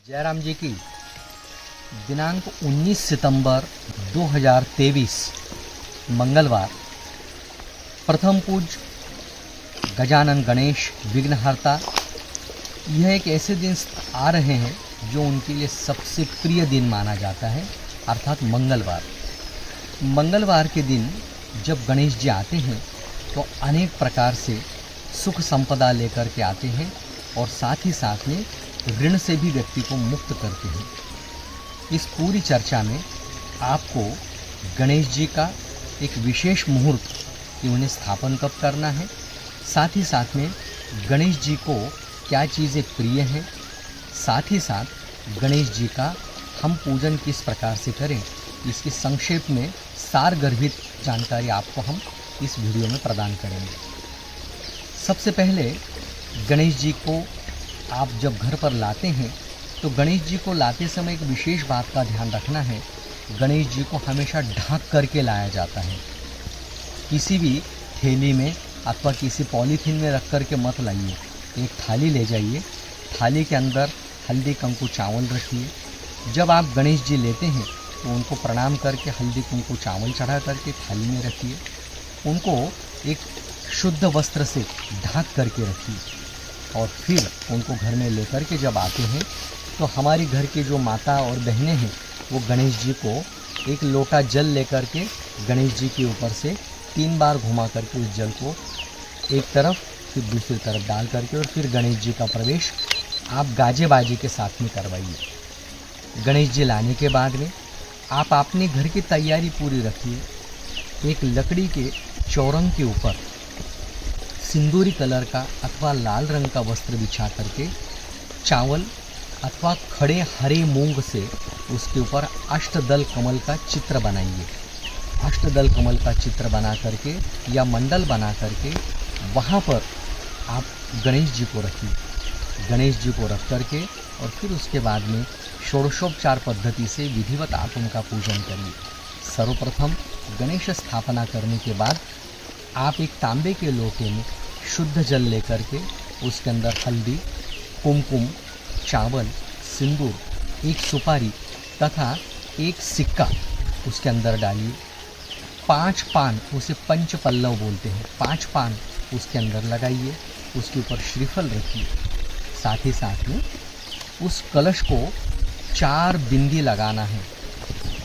जयराम जी की दिनांक 19 सितंबर 2023 मंगलवार प्रथम पूज्य गजानन गणेश विघ्नहर्ता। यह एक ऐसे दिन आ रहे हैं जो उनके लिए सबसे प्रिय दिन माना जाता है, अर्थात मंगलवार। मंगलवार के दिन जब गणेश जी आते हैं तो अनेक प्रकार से सुख संपदा लेकर के आते हैं और साथ ही साथ में ऋण से भी व्यक्ति को मुक्त करते हैं। इस पूरी चर्चा में आपको गणेश जी का एक विशेष मुहूर्त कि उन्हें स्थापन कब करना है, साथ ही साथ में गणेश जी को क्या चीज़ें प्रिय हैं, साथ ही साथ गणेश जी का हम पूजन किस प्रकार से करें, इसकी संक्षेप में सारगर्भित जानकारी आपको हम इस वीडियो में प्रदान करेंगे। सबसे पहले गणेश जी को आप जब घर पर लाते हैं तो गणेश जी को लाते समय एक विशेष बात का ध्यान रखना है। गणेश जी को हमेशा ढक करके लाया जाता है। किसी भी थैली में अथवा किसी पॉलीथीन में रख करके मत लाइए। एक थाली ले जाइए, थाली के अंदर हल्दी कुमकुम चावल रखिए। जब आप गणेश जी लेते हैं तो उनको प्रणाम करके हल्दी कुमकुम चावल चढ़ा करके थाली में रखिए। उनको एक शुद्ध वस्त्र से ढक करके रखिए और फिर उनको घर में लेकर के जब आते हैं तो हमारी घर की जो माता और बहनें हैं वो गणेश जी को एक लोटा जल लेकर के गणेश जी के ऊपर से 3 बार घुमा करके उस जल को एक तरफ फिर दूसरी तरफ डाल करके और फिर गणेश जी का प्रवेश आप गाजे बाजे के साथ में करवाइए। गणेश जी लाने के बाद में आप अपने घर की तैयारी पूरी रखिए। एक लकड़ी के चौरंग के ऊपर सिंदूरी कलर का अथवा लाल रंग का वस्त्र बिछा करके चावल अथवा खड़े हरे मूंग से उसके ऊपर अष्टदल कमल का चित्र बनाइए। अष्टदल कमल का चित्र बना करके या मंडल बना करके वहाँ पर आप गणेश जी को रखिए। गणेश जी को रख करके और फिर उसके बाद में षोडशोपचार पद्धति से विधिवत आप उनका पूजन करिए। सर्वप्रथम गणेश स्थापना करने के बाद आप एक तांबे के लोटे में शुद्ध जल लेकर के उसके अंदर हल्दी, कुमकुम, चावल, सिंदूर, एक सुपारी तथा एक सिक्का उसके अंदर डालिए। 5 पान, उसे पंच पल्लव बोलते हैं, 5 पान उसके अंदर लगाइए। उसके ऊपर श्रीफल रखिए। साथ ही साथ में उस कलश को 4 बिंदी लगाना है।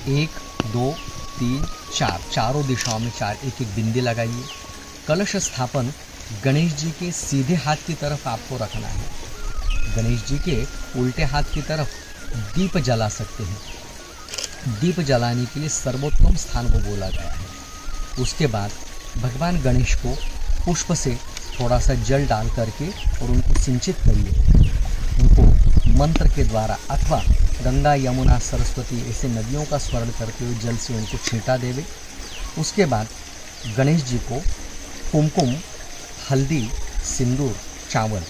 1, 2, 3, 4 चारों दिशाओं में 4 एक एक बिंदी लगाइए। कलश स्थापन गणेश जी के सीधे हाथ की तरफ आपको रखना है। गणेश जी के उल्टे हाथ की तरफ दीप जला सकते हैं। दीप जलाने के लिए सर्वोत्तम स्थान को बोला गया है। उसके बाद भगवान गणेश को पुष्प से थोड़ा सा जल डाल करके और उनको सिंचित करिए। उनको मंत्र के द्वारा अथवा गंगा, यमुना, सरस्वती ऐसे नदियों का स्मरण करते हुए जल से उनको छींटा देवे। उसके बाद गणेश जी को कुमकुम, हल्दी, सिंदूर, चावल,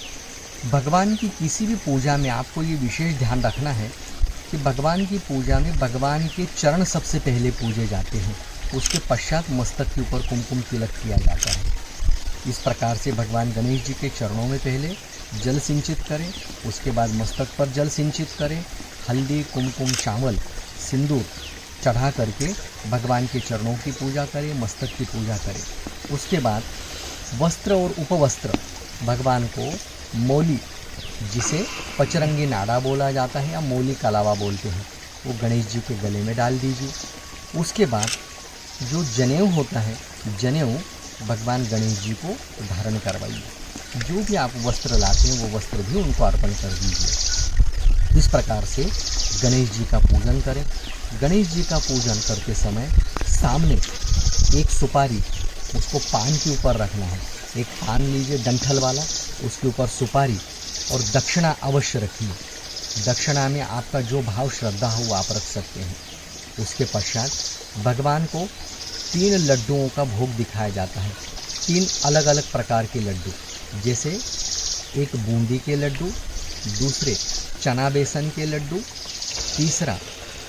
भगवान की किसी भी पूजा में आपको ये विशेष ध्यान रखना है कि भगवान की पूजा में भगवान के चरण सबसे पहले पूजे जाते हैं। उसके पश्चात मस्तक के ऊपर कुमकुम तिलक किया जाता है। इस प्रकार से भगवान गणेश जी के चरणों में पहले जल सिंचित करें, उसके बाद मस्तक पर जल सिंचित करें। हल्दी, कुमकुम, चावल, सिंदूर चढ़ा करके भगवान के चरणों की पूजा करें, मस्तक की पूजा करें। उसके बाद वस्त्र और उपवस्त्र भगवान को मौली, जिसे पचरंगी नाड़ा बोला जाता है या मौली कलावा बोलते हैं, वो गणेश जी के गले में डाल दीजिए। उसके बाद जो जनेऊ होता है, जनेऊ भगवान गणेश जी को धारण करवाइए। जो भी आप वस्त्र लाते हैं वो वस्त्र भी उनको अर्पण कर दीजिए। इस प्रकार से गणेश जी का पूजन करें। गणेश जी का पूजन करते समय सामने एक सुपारी, उसको पान के ऊपर रखना है। एक पान लीजिए डंठल वाला, उसके ऊपर सुपारी और दक्षिणा अवश्य रखिए। दक्षिणा में आपका जो भाव श्रद्धा हो वो आप रख सकते हैं। उसके पश्चात भगवान को 3 लड्डुओं का भोग दिखाया जाता है। 3 अलग अलग प्रकार के लड्डू, जैसे एक बूंदी के लड्डू, दूसरे चना बेसन के लड्डू, तीसरा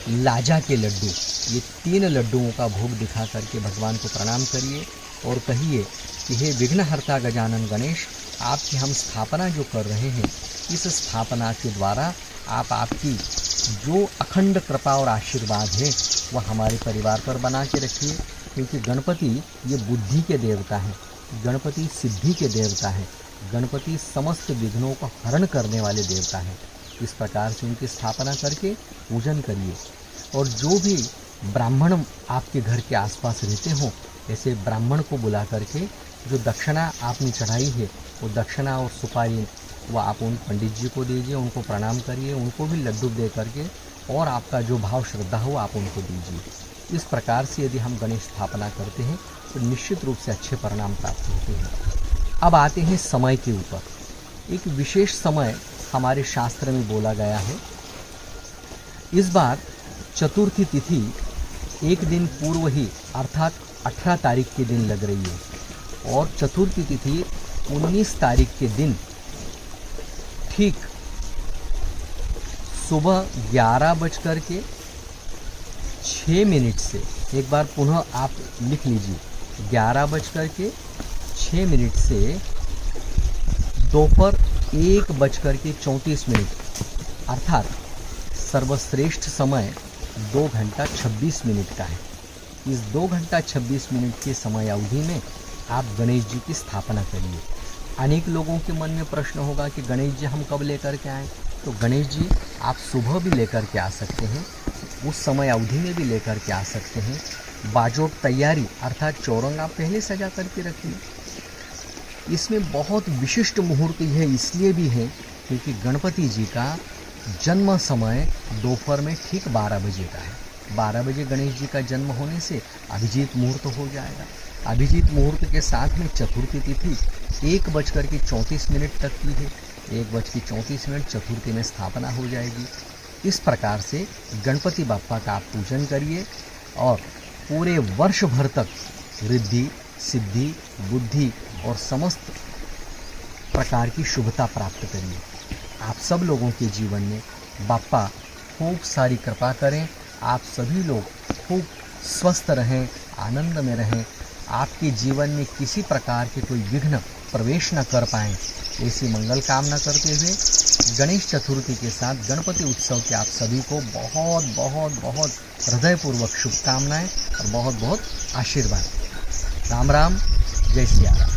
लाजा के लड्डू। ये 3 लड्डुओं का भोग दिखा करके भगवान को प्रणाम करिए और कहिए कि हे विघ्नहर्ता गजानन गणेश, आपकी हम स्थापना जो कर रहे हैं, इस स्थापना के द्वारा आप आपकी जो अखंड कृपा और आशीर्वाद है वह हमारे परिवार पर बना के रखिए, क्योंकि गणपति ये बुद्धि के देवता हैं, गणपति सिद्धि के देवता हैं, गणपति समस्त विघ्नों को हरण करने वाले देवता हैं। इस प्रकार से उनकी स्थापना करके पूजन करिए। और जो भी ब्राह्मण आपके घर के आसपास रहते हों, ऐसे ब्राह्मण को बुला करके जो दक्षिणा आपने चढ़ाई है वो दक्षिणा और सुपारी वो आप उन पंडित जी को दीजिए, उनको प्रणाम करिए, उनको भी लड्डू दे करके और आपका जो भाव श्रद्धा हो आप उनको दीजिए। इस प्रकार से यदि हम गणेश स्थापना करते हैं तो निश्चित रूप से अच्छे परिणाम प्राप्त होते हैं। अब आते हैं समय के ऊपर। एक विशेष समय हमारे शास्त्र में बोला गया है। इस बार चतुर्थी तिथि एक दिन पूर्व ही अर्थात 18 तारीख के दिन लग रही है और चतुर्थी तिथि 19 तारीख के दिन ठीक सुबह 11:06 से, एक बार पुनः आप लिख लीजिए, 11:06 से दोपहर 1:34 अर्थात सर्वश्रेष्ठ समय 2 घंटा 26 मिनट का है। इस 2 घंटा 26 मिनट के समय अवधि में आप गणेश जी की स्थापना करिए। अनेक लोगों के मन में प्रश्न होगा कि गणेश जी हम कब लेकर के आएँ? तो गणेश जी आप सुबह भी लेकर के आ सकते हैं, उस समय अवधि में भी लेकर के आ सकते हैं। बाजोट तैयारी अर्थात चौरंग आप पहले सजा करके रखिए। इसमें बहुत विशिष्ट मुहूर्त यह इसलिए भी है क्योंकि गणपति जी का जन्म समय दोपहर में ठीक 12 बजे का है। 12 बजे गणेश जी का जन्म होने से अभिजीत मुहूर्त हो जाएगा। अभिजीत मुहूर्त के साथ में चतुर्थी तिथि 1:34 तक की है। 1:34 चतुर्थी में स्थापना हो जाएगी। इस प्रकार से गणपति बाप्पा का आप पूजन करिए और पूरे वर्ष भर तक रिद्धि, सिद्धि, बुद्धि और समस्त प्रकार की शुभता प्राप्त करिए। आप सब लोगों के जीवन में बाप्पा खूब सारी कृपा करें। आप सभी लोग खूब स्वस्थ रहें, आनंद में रहें। आपके जीवन में किसी प्रकार के कोई विघ्न प्रवेश न कर पाएँ, ऐसी मंगल कामना करते हुए गणेश चतुर्थी के साथ गणपति उत्सव के आप सभी को बहुत बहुत बहुत हृदयपूर्वक शुभकामनाएं और बहुत बहुत आशीर्वाद। राम राम, जय सिया राम।